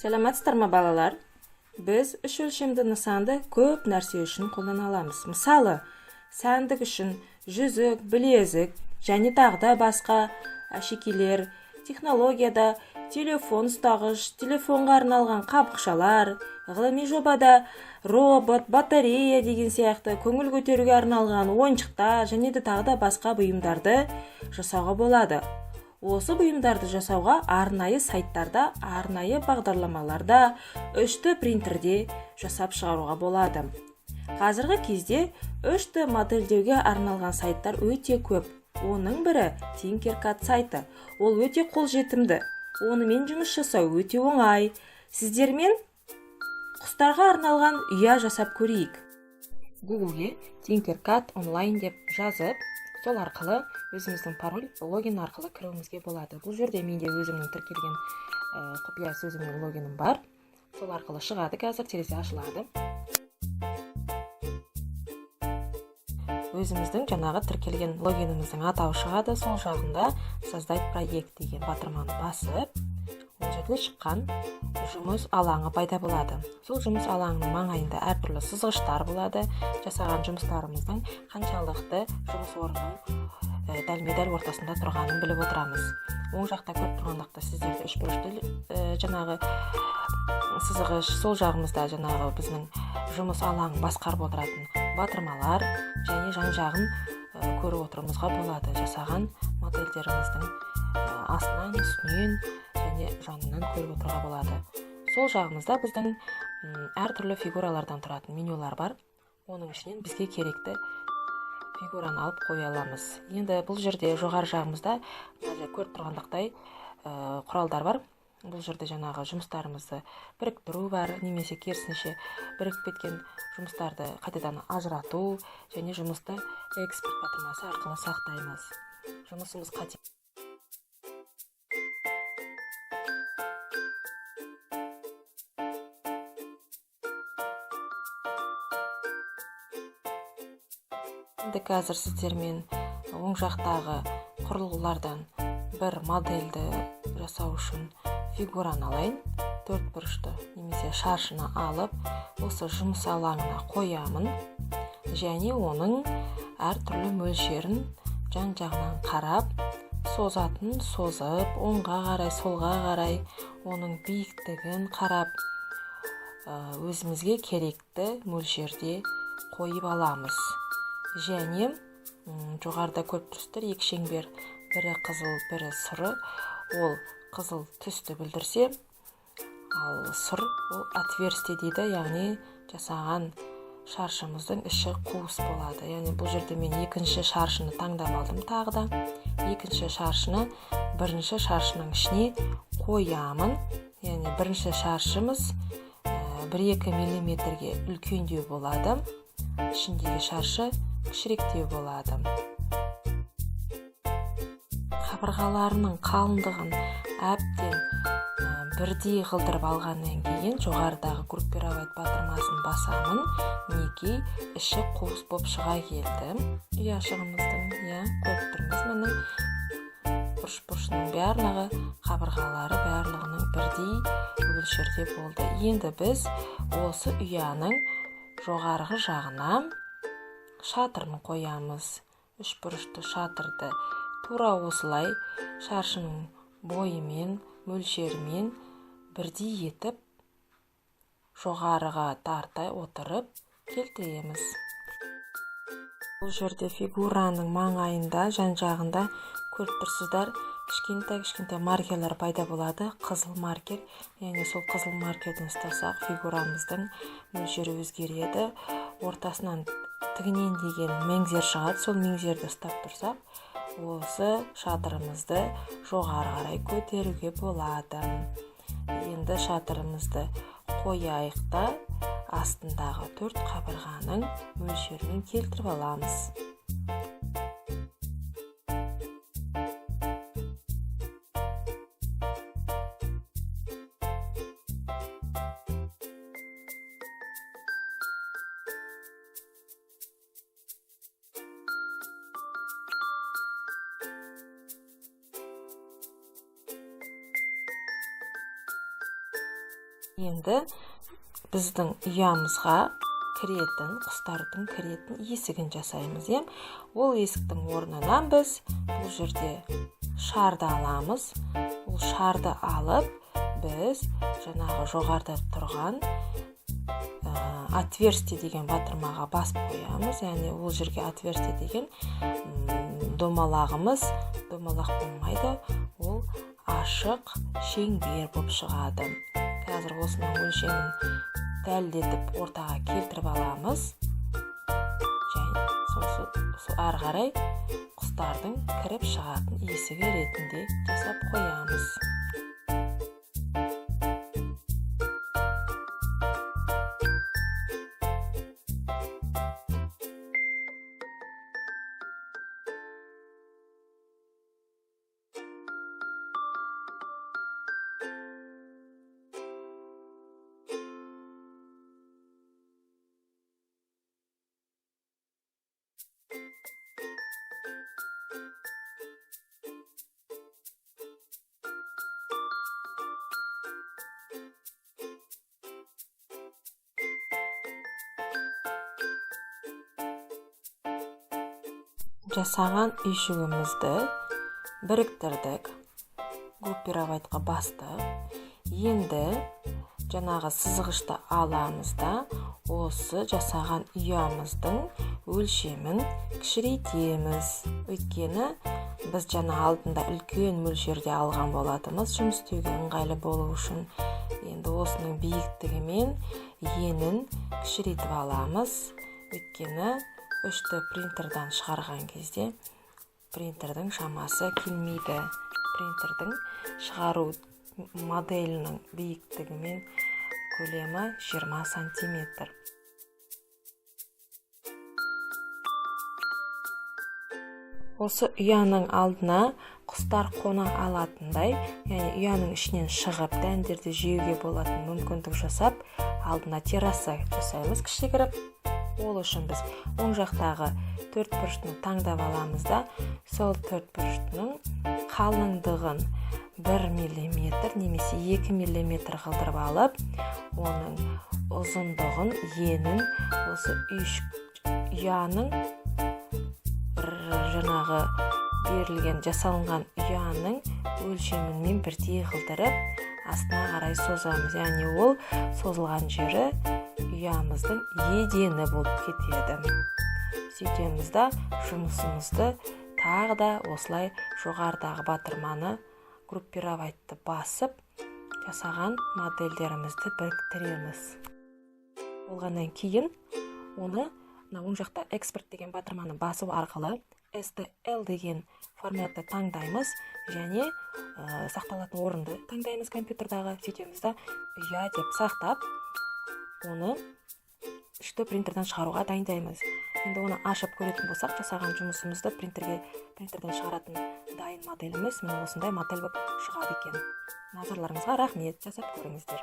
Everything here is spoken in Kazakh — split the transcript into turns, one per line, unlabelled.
Саламатсыздармы балалар? Біз үш өлшемді нысанды көп нәрсе үшін қолдана аламыз. Мысалы, сәндік үшін жүзік, білезік және тағы да басқа әшекейлер, технологияда телефон ұстағыш, телефонға арналған қабықшалар, ғылыми жобада робот, батарея деген сияқты көңіл көтеруге арналған ойыншықтар және де тағы да басқа бұйымдарды жасауға болады. Осы бұйымдарды жасауға арнайы сайттарда, арнайы бағдарламаларда, 3D принтерде жасап шығаруға болады. Қазіргі кезде 3D модельдеуге арналған сайттар өте көп. Оның бірі Tinkercad сайты. Ол өте қолжетімді. Онымен жұмыс жасау өте оңай. Сіздермен құстарға арналған ұя жасап көрейік. Google-ге Tinkercad онлайн деп жазып, сол арқылы өзіміздің пароль, логин арқылы кіруімізге болады. Бұл жерде менде өзімнің тіркелген құпия сөзімнің логинім бар. Сол арқылы шығады, қазір терезе ашылады. Өзіміздің жаңағы тіркелген логиніміздің атауы шығады. Сол жағында создать проект деген батырманы басып, ол жерде шыққан жұмыс алаңы пайда болады. Сол жұмыс алаңының маңайында әртүрлі сызғыштар болады. Жасаған жұмыстарымыздың қаншалықты жұмыс орнының дәлме-дәл ортасында тұрғанын біліп отырамыз. Оң жақта көріп тұрғандықта сіздерде үшбұрышты жаңағы сызғыш, сол жағымызда жаңағы біздің жұмыс алаңын басқарып отыратын батырмалар және жан-жағын көріп отыруымызға болады. Жасаған модельдеріміздің астынан, үстінен және жанынан көріп отыруға болады. Сол жағымызда біздің әртүрлі фигуралардан тұратын менюлар бар. Оның ішінен бізге керекті фигураны алып қоя аламыз. Енді бұл жерде жоғары жағымызда көріп тұрғандықтай құралдар бар. Бұл жерде жаңағы жұмыстарымызды біріктіру бар, немесе керісінше бірігіп кеткен жұмыстарды қайтадан ажырату және жұмысты экспорт батырмасы арқылы сақтаймыз. Жұмысымыз қате. Енді қазір сіздермен оң жақтағы құрылғылардан бір модельді жасау үшін фигураны алайын. Төртбұрышты немесе шаршыны алып, осы жұмыс алаңына қоямын және оның әртүрлі мөлшерін жан-жағынан қарап, созатын созып, оңға қарай, солға қарай, оның биіктігін қарап, өзімізге керекті мөлшерде қойып аламыз. Және жоғарыда көріп тұрсыздар, екі шеңбер, бірі қызыл, бірі сұры. Ол қызыл түсті білдірсе, ал сұр ол отверстие дейді, яғни жасаған шаршымыздың іші қуыс болады. Яғни бұл жерде мен екінші шаршыны таңдап алдым тағы да. Екінші шаршыны бірінші шаршының ішіне қоямын. Яғни бірінші шаршымыз 1-2 миллиметрге үлкендеу болады. Ішіндегі шаршы кішіректеу болады. Қабырғаларының қалыңдығын әбден бірдей қылдырып алғаннан кейін жоғарыдағы группировать батырмасын басамын. Неге іші қуыс боп шыға келді. Ұяшығымыздың, көріп тұрмыз, міне бұрыш-бұрышының барлығы, қабырғалары барлығының бірдей мөлшерде болды. Енді біз осы ұяның жоғарғы жағына шатырын қоямыз. Үшбұрышты шатырды тура осылай шаршының бойымен, мөлшерімен бірдей етіп жоғарыға тарта отырып келтіреміз. Бұл жерде фигураның маңайында, жан-жағында көріп тұрсыздар, кішкентай маркерлер пайда болады. Қызыл маркер, яғни сол қызыл маркерден ұстасақ, фигурамыздың мөлшері өзгереді. Ортасынан тігінен деген меңзер шығады. Сол меңзерді ұстап тұрсақ, осы шатырымызды жоғары қарай көтеруге болады. Енді шатырымызды қояйық та астындағы 4 қабырғаның мөлшерімен келтіріп аламыз. Енді біздің ұямызға кіретін, құстардың кіретін есігін жасаймыз. Ол есіктің орнынан біз бұл жерде шарды аламыз. Бұл шарды алып, біз жаңағы жоғарыда тұрған отверстие деген батырмаға басып қоямыз. Яғни ол жерге отверстие деген домалағымыз, домалақ болмайды, ол ашық шеңбер болып шығады. Қазір осының өлшемін дәлдетіп ортаға келтіріп аламыз. Және сол ары қарай құстардың кіріп шығатын есігі ретінде жасап қоямыз. Жасаған үйшігімізді біріктірдік, группировайтқа бастық. Енді жаңағы сызғышты аламыз да осы жасаған ұямыздың өлшемін кішірейтеміз. Өйткені біз жаңа алдында үлкен мөлшерде алған болатымыз жұмыс істеуге ыңғайлы болу үшін. Енді осының биіктігі мен енін кішірейтіп аламыз. Өйткені 3D принтерден шығарған кезде принтердің шамасы келмейді. Принтердің шығару моделінің биіктігі мен көлемі 20 сантиметр. Осы ұяның алдына құстар қона алатындай, яғни ұяның ішінен шығып дәндерді жеуге болатын мүмкіндік жасап, алдына терраса жасаймыз кішігіріп. Ол үшін біз оң жақтағы төртбұрышты таңдап аламыз да, сол төртбұрыштың қалыңдығын 1 мм немесе 2 мм қылдырып алып, оның ұзындығын, енін осы ұяның жаңағы берілген жасалынған ұяның өлшемімен бірдей қылдырып, астына қарай созамыз. Яғни ол созылған жері ұямыздың едені болып кетеді. Сөйтеміз да жұмысымызды тағы да осылай жоғарыдағы батырманы группировайтты басып, жасаған модельдерімізді біріктіреміз. Болғаннан кейін оны оң жақта экспорт деген батырманы басу арқылы STL деген форматты таңдаймыз және сақталатын орынды таңдаймыз компьютердағы. Сөйтеміз да ұя деп сақтап, оны 3D принтерден шығаруға дайындаймыз. Енді оны ашып көретін болсақ, жасаған жұмысымызды принтерден шығаратын дайын моделіміз міне осындай модель болып шығады екен. Назарларыңызға рахмет, жасап көріңіздер.